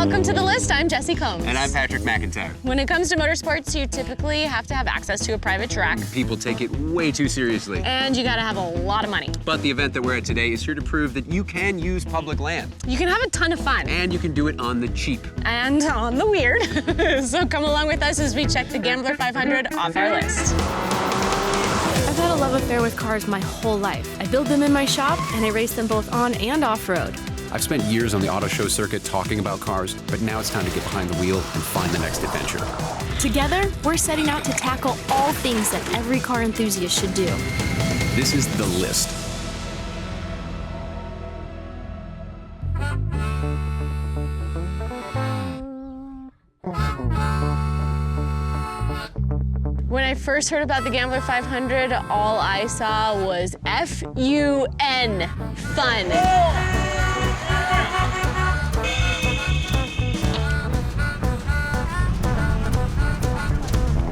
Welcome to The List. I'm Jessi Combs. And I'm Patrick McIntyre. When it comes to motorsports, you typically have to have access to a private track. People take it way too seriously. And you gotta have a lot of money. But the event that we're at today is here to prove that you can use public land. You can have a ton of fun. And you can do it on the cheap. And on the weird. So come along with us as we check the Gambler 500 off our list. I've had a love affair with cars my whole life. I build them in my shop, and I race them both on and off-road. I've spent years on the auto show circuit talking about cars, but now it's time to get behind the wheel and find the next adventure. Together, we're setting out to tackle all things that every car enthusiast should do. This is The List. When I first heard about the Gambler 500, all I saw was F-U-N, fun.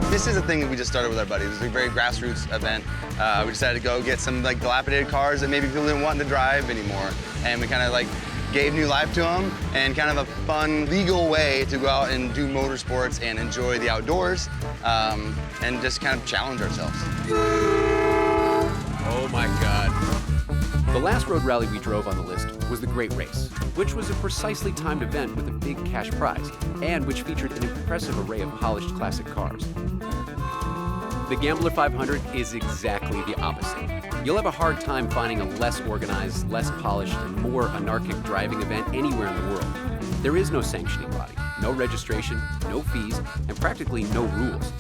This is a thing that we just started with our buddies. It was a very grassroots event. We decided to go get some dilapidated cars that maybe people didn't want to drive anymore. And we kind of gave new life to them and kind of a fun, legal way to go out and do motorsports and enjoy the outdoors and just kind of challenge ourselves. Oh my God. The last road rally we drove on the list was the Great Race, which was a precisely timed event with a big cash prize, and which featured an impressive array of polished classic cars. The Gambler 500 is exactly the opposite. You'll have a hard time finding a less organized, less polished, and more anarchic driving event anywhere in the world. There is no sanctioning body, no registration, no fees, and practically no rules.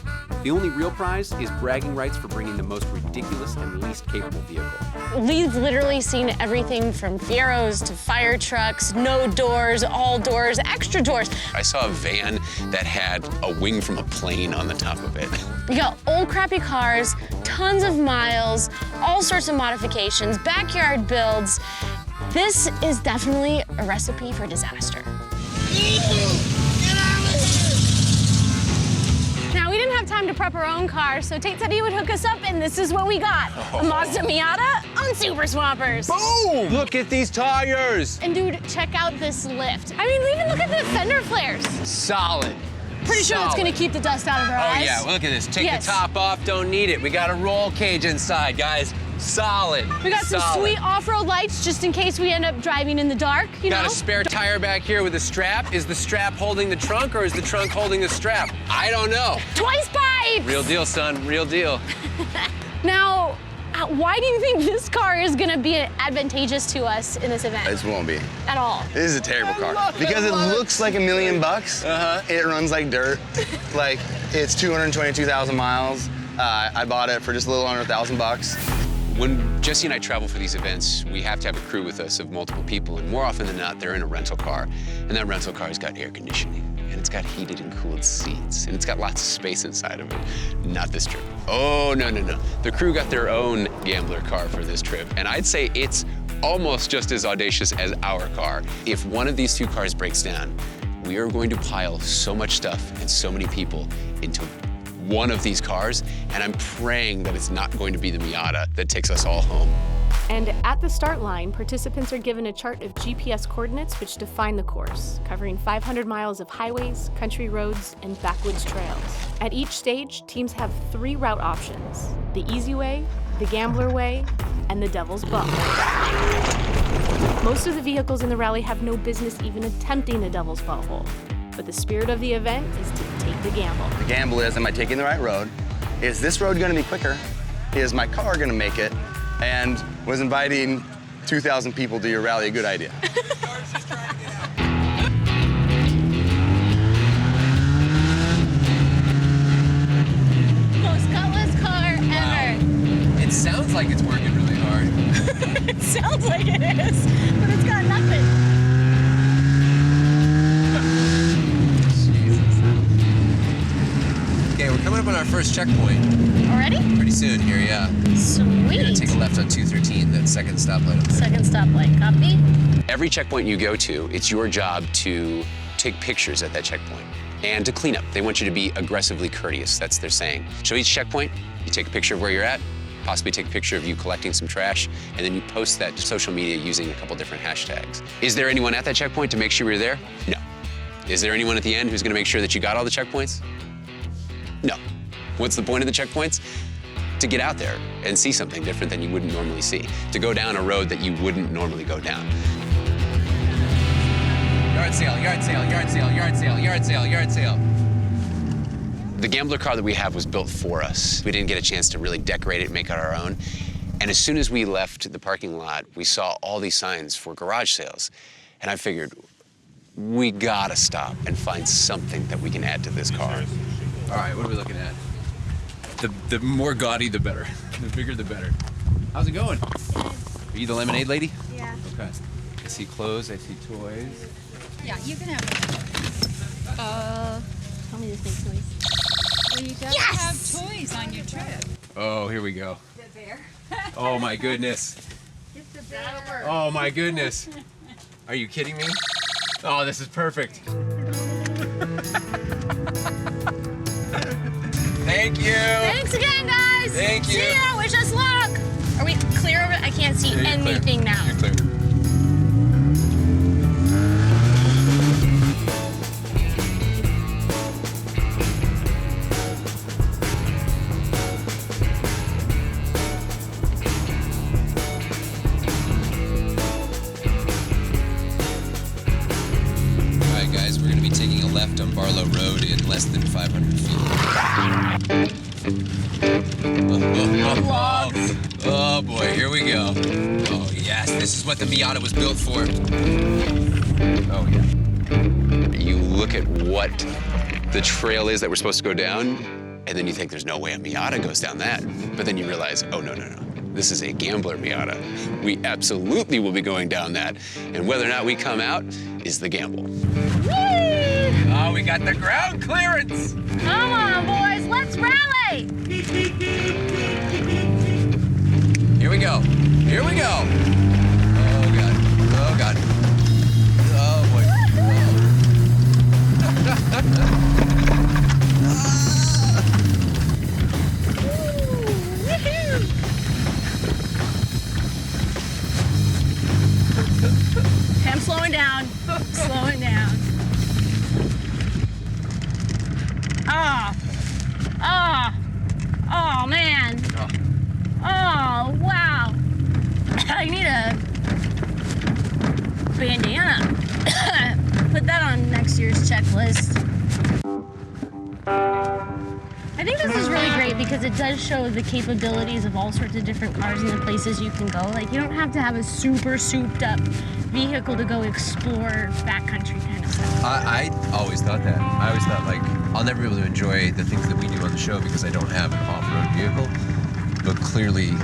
The only real prize is bragging rights for bringing the most ridiculous and least capable vehicle. We've literally seen everything from Fieros to fire trucks, no doors, all doors, extra doors. I saw a van that had a wing from a plane on the top of it. You got old crappy cars, tons of miles, all sorts of modifications, backyard builds. This is definitely a recipe for disaster. Now, we didn't have time to prep our own car, so Tate said he would hook us up, and this is what we got. A Mazda Miata on Super Swappers. Boom! Look at these tires! And dude, check out this lift. I mean, even look at the fender flares. Solid. Pretty sure that's gonna keep the dust out of our eyes. Oh yeah, look at this. Take Yes. the top off, don't need it. We got a roll cage inside, guys. Solid. We got some sweet off-road lights just in case we end up driving in the dark, you know? Got a spare tire back here with a strap. Is the strap holding the trunk or is the trunk holding the strap? I don't know. Twice pipes! Real deal, son, real deal. Now, why do you think this car is gonna be advantageous to us in this event? It won't be. At all. This is a terrible car. Because it looks like $1 million. It runs like dirt. It's 222,000 miles. I bought it for just a little under $1,000. When Jessi and I travel for these events, we have to have a crew with us of multiple people, and more often than not, they're in a rental car. And that rental car's got air conditioning, and it's got heated and cooled seats, and it's got lots of space inside of it. Not this trip. Oh, no, no, no. The crew got their own Gambler car for this trip, and I'd say it's almost just as audacious as our car. If one of these two cars breaks down, we are going to pile so much stuff and so many people into one of these cars, and I'm praying that it's not going to be the Miata that takes us all home. And at the start line, participants are given a chart of GPS coordinates which define the course, covering 500 miles of highways, country roads, and backwoods trails. At each stage, teams have 3 route options: the easy way, the Gambler way, and the Devil's Bump. Most of the vehicles in the rally have no business even attempting the Devil's Butthole. But the spirit of the event is to take the gamble. The gamble is, am I taking the right road? Is this road gonna be quicker? Is my car gonna make it? And was inviting 2,000 people to your rally a good idea? Most gutless car ever. It sounds like it's working really hard. It sounds like it is, but it's got nothing. Okay, we're coming up on our first checkpoint. Already? Pretty soon here, yeah. Sweet. We're gonna take a left on 213, that second stoplight up there. Second stoplight, copy? Every checkpoint you go to, it's your job to take pictures at that checkpoint and to clean up. They want you to be aggressively courteous, that's their saying. So each checkpoint, you take a picture of where you're at, possibly take a picture of you collecting some trash, and then you post that to social media using a couple different hashtags. Is there anyone at that checkpoint to make sure you're there? No. Is there anyone at the end who's gonna make sure that you got all the checkpoints? No. What's the point of the checkpoints? To get out there and see something different than you wouldn't normally see. To go down a road that you wouldn't normally go down. Yard sale, yard sale, yard sale, yard sale, yard sale, yard sale. The Gambler car that we have was built for us. We didn't get a chance to really decorate it and make it our own. And as soon as we left the parking lot, we saw all these signs for garage sales. And I figured, we gotta stop and find something that we can add to this car. All right, what are we looking at? The more gaudy, the better. The bigger, the better. How's it going? Are you the lemonade lady? Yeah. Okay. I see clothes, I see toys. Yeah, you can have it. Tell me this makes noise. Well, you gotta have toys on your trip. Oh, here we go. The bear. Oh my goodness. It's the bear. Oh my goodness. Are you kidding me? Oh, this is perfect. Thank you. Thanks again, guys. Thank you. See ya. Wish us luck. Are we clear over? I can't see You're clear. anything now. You're clear. All right, guys, we're gonna be taking a left on Barlow Road in less than 500 feet. Oh boy, here we go. Oh yes, this is what the Miata was built for. Oh yeah. You look at what the trail is that we're supposed to go down, and then you think there's no way a Miata goes down that. But then you realize, oh no. This is a Gambler Miata. We absolutely will be going down that. And whether or not we come out is the gamble. Oh, we got the ground clearance. Come on, boys. Let's rally. Here we go. Here we go. Oh God. Oh God. Oh boy. I'm slowing down. Slowing down. Oh, man. Oh, wow. I need a bandana. Put that on next year's checklist. I think this is really great because it does show the capabilities of all sorts of different cars and the places you can go. Like, you don't have to have a super souped up vehicle to go explore backcountry kind of stuff. I always thought that. I always thought, like, I'll never be able to enjoy the things that we do on the show because I don't have an off-road vehicle. But clearly,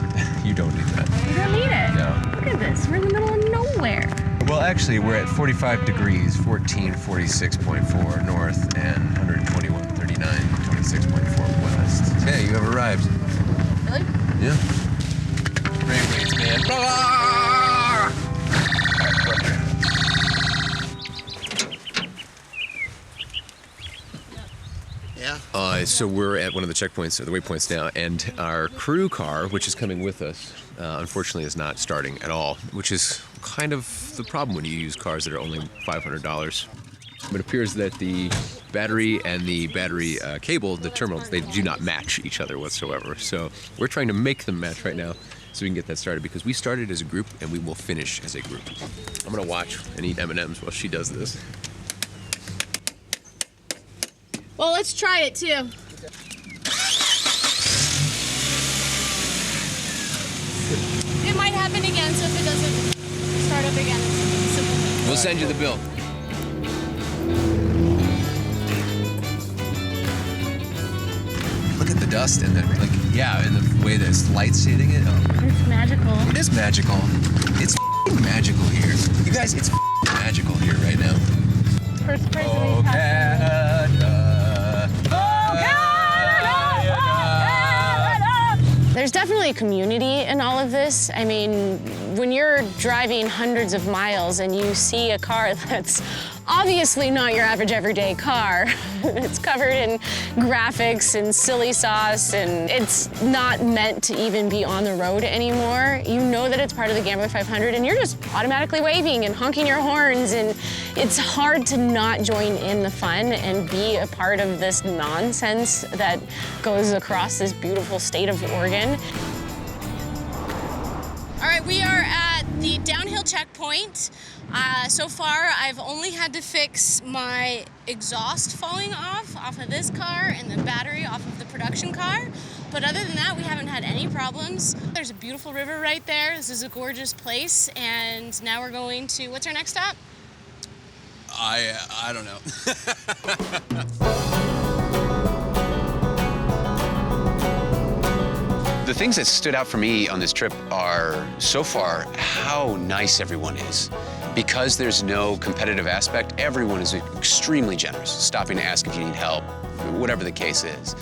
you don't need that. You don't need it. No. Look at this. We're in the middle of nowhere. Well, actually, we're at 45 degrees, 1446.4 north, and 121.39, 26.4 west. Okay, you have arrived. Really? Yeah. Great rates, man. So we're at one of the checkpoints, or the waypoints now, and our crew car, which is coming with us, unfortunately is not starting at all, which is kind of the problem when you use cars that are only $500. It appears that the battery and the battery cable, the terminals, they do not match each other whatsoever. So we're trying to make them match right now so we can get that started, because we started as a group and we will finish as a group. I'm gonna watch and eat M&Ms while she does this. Well, let's try it too. It might happen again, so if it doesn't start up again, it's simple. We'll send you the bill. Look at the dust and the, like, yeah, and the way that it's lights hitting it. Oh, It's magical. it is magical. It's f***ing magical here. You guys, it's f***ing magical here right now. First person Oh, we passed. There's definitely a community in all of this. I mean, when you're driving hundreds of miles and you see a car that's obviously not your average everyday car, it's covered in graphics and silly sauce, and it's not meant to even be on the road anymore. You know that it's part of the Gambler 500, and you're just automatically waving and honking your horns, and It's hard to not join in the fun and be a part of this nonsense that goes across this beautiful state of Oregon. All right, we are at the downhill checkpoint. So far, I've only had to fix my exhaust falling off of this car and the battery off of the production car. But other than that, we haven't had any problems. There's a beautiful river right there. This is a gorgeous place. And now we're going to, what's our next stop? I don't know. The things that stood out for me on this trip are, so far, how nice everyone is. Because there's no competitive aspect, everyone is extremely generous, stopping to ask if you need help, whatever the case is.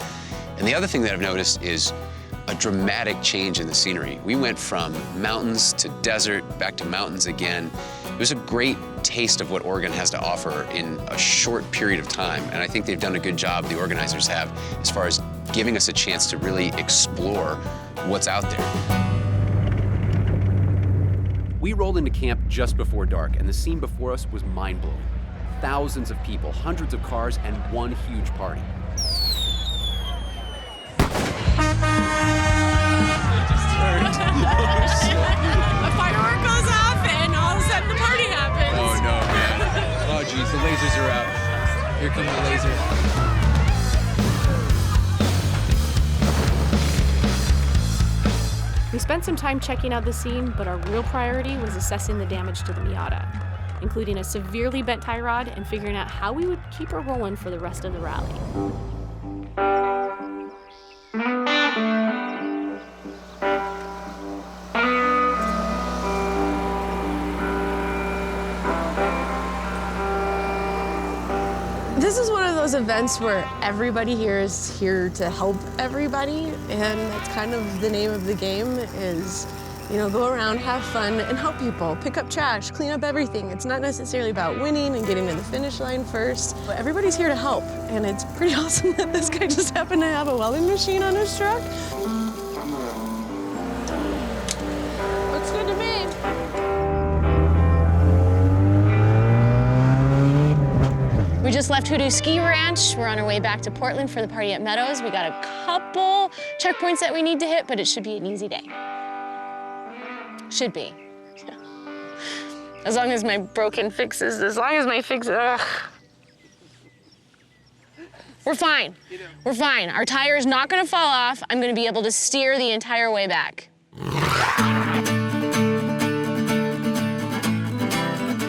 And the other thing that I've noticed is a dramatic change in the scenery. We went from mountains to desert, back to mountains again. It was a great taste of what Oregon has to offer in a short period of time. And I think they've done a good job, the organizers have, as far as giving us a chance to really explore what's out there. We rolled into camp just before dark, and the scene before us was mind-blowing. Thousands of people, hundreds of cars, and one huge party. A firework goes off and all of a sudden the party happens. Oh no, man. Oh geez, the lasers are out. Here come the lasers. We spent some time checking out the scene, but our real priority was assessing the damage to the Miata, including a severely bent tie rod and figuring out how we would keep her rolling for the rest of the rally. This is one of those events where everybody here is here to help everybody, and that's kind of the name of the game is, you know, go around, have fun, and help people. Pick up trash, clean up everything. It's not necessarily about winning and getting to the finish line first, but everybody's here to help, and it's pretty awesome that this guy just happened to have a welding machine on his truck. Looks good to me. We just left Hoodoo Ski Ranch. We're on our way back to Portland for the party at Meadows. We got a couple checkpoints that we need to hit, but it should be an easy day. Should be. Yeah. As long as my broken fixes, as long as my fixes, ugh. We're fine. We're fine. Our tire is not gonna fall off. I'm gonna be able to steer the entire way back.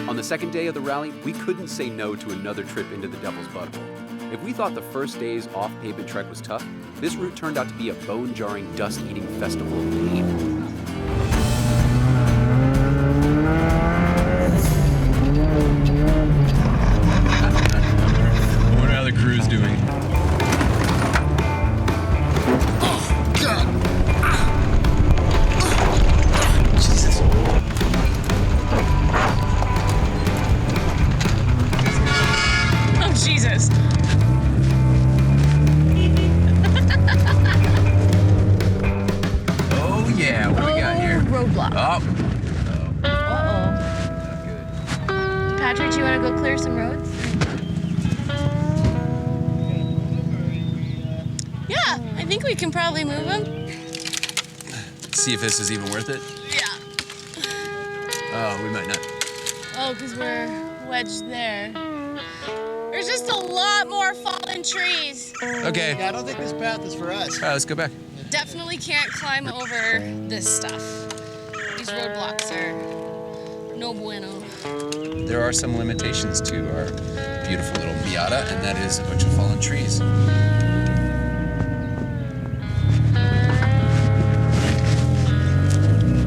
On the second day of the rally, we couldn't say no to another trip into the Devil's Butthole. If we thought the first day's off-pavement trek was tough, this route turned out to be a bone-jarring, dust-eating festival of pain. I wonder how the crew's doing. Oh, God! Jesus. Oh, Jesus. Oh yeah, what do we got here? Roadblock. Oh. Uh-oh. Not good. Patrick, do you want to go clear some roads? Yeah, I think we can probably move them. See if this is even worth it. Yeah. Oh, we might not. Oh, because we're wedged there. There's just a lot more fallen trees. Okay. Yeah, I don't think this path is for us. All right, let's go back. Definitely can't climb over this stuff. These roadblocks are no bueno. There are some limitations to our beautiful little Miata, and that is a bunch of fallen trees.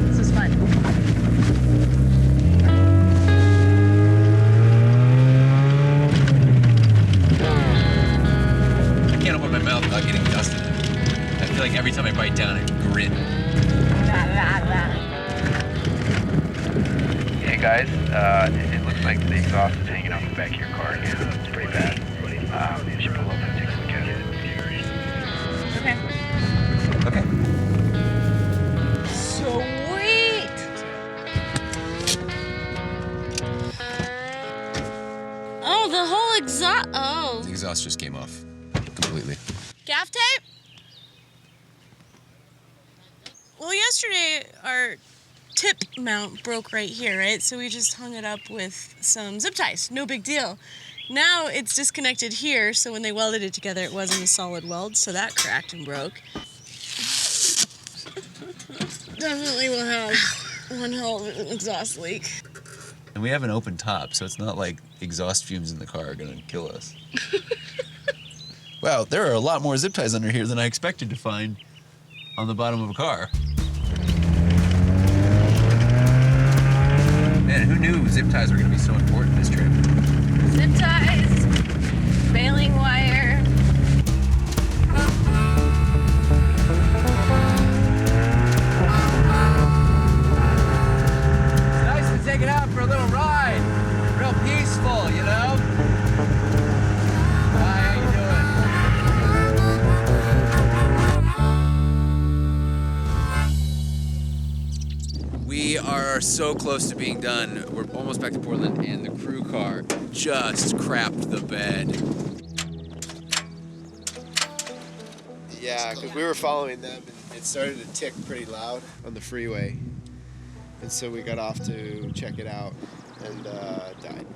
This is fun. I can't open my mouth without getting dust in it. I feel like every time I bite down, I grin. Hey guys, it looks like the exhaust is hanging off the back of your car. Yeah, it's pretty bad. You should pull over and take a look at it. Okay. Okay. Sweet. Oh, exhaust. Oh. The exhaust just came off completely. Gaff tape? Well, yesterday our tip mount broke right here, right? So we just hung it up with some zip ties. No big deal. Now it's disconnected here, so when they welded it together, it wasn't a solid weld, so that cracked and broke. Definitely will have one hell of an exhaust leak. And we have an open top, so it's not like exhaust fumes in the car are gonna kill us. Wow, there are a lot more zip ties under here than I expected to find on the bottom of a car. Man, who knew zip ties were going to be so important this trip? Zip ties, baling wire. It's nice to take it out for a little ride. Real peaceful, you know? Hi, how you doing? We are so close to being done. We're almost back to Portland, and the crew car just crapped the bed. Yeah, because we were following them, and it started to tick pretty loud on the freeway. And so we got off to check it out and died.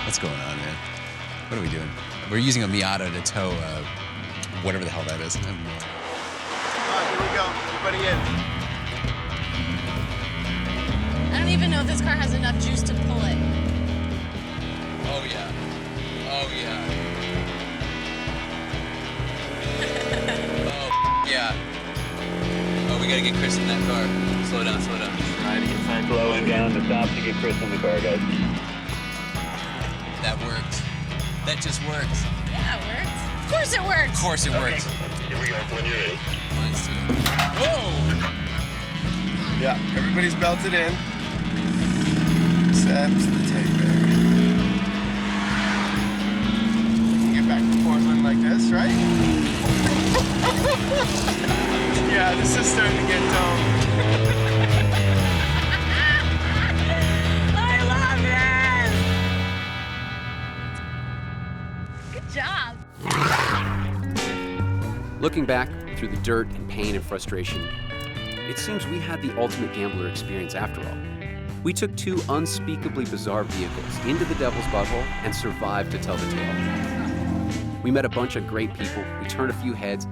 What's going on, man? What are we doing? We're using a Miata to tow whatever the hell that is. I have no idea. All right, here we go. Everybody in. I don't even know if this car has enough juice to pull it. Oh, yeah. Oh, yeah. Oh, yeah. Oh, we gotta get Chris in that car. Slow down, slow down. Trying to get time slowing down the top to get Chris in the car, guys. That worked. That just worked. Yeah, it worked. Of course it worked. Of course it worked. Here we go, when you're ready. Mine's too. Whoa! Yeah, everybody's belted in. Except the tape bear. We can get back to Portland like this, right? Yeah, this is starting to get dumb. I love it! Good job. Looking back through the dirt and pain and frustration, it seems we had the ultimate gambler experience after all. We took two unspeakably bizarre vehicles into the Devil's Butthole and survived to tell the tale. We met a bunch of great people, we turned a few heads,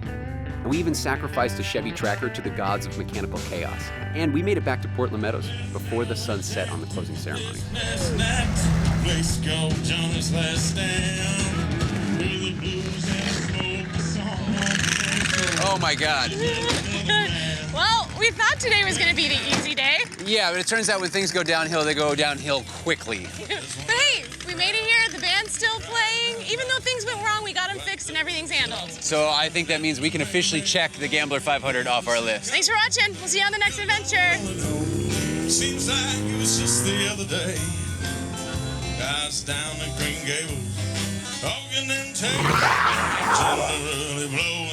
and we even sacrificed a Chevy Tracker to the gods of mechanical chaos. And we made it back to Portland Meadows before the sun set on the closing ceremony. Oh my God. Well, we thought today was going to be the easy day. Yeah, but it turns out when things go downhill, they go downhill quickly. But hey, we made it here. The band's still playing. Even though things went wrong, we got them fixed and everything's handled. So I think that means we can officially check the Gambler 500 off our list. Thanks for watching. We'll see you on the next adventure. Seems like it was just the other day. Guys down in Green Gables, talking and taking, generally blow.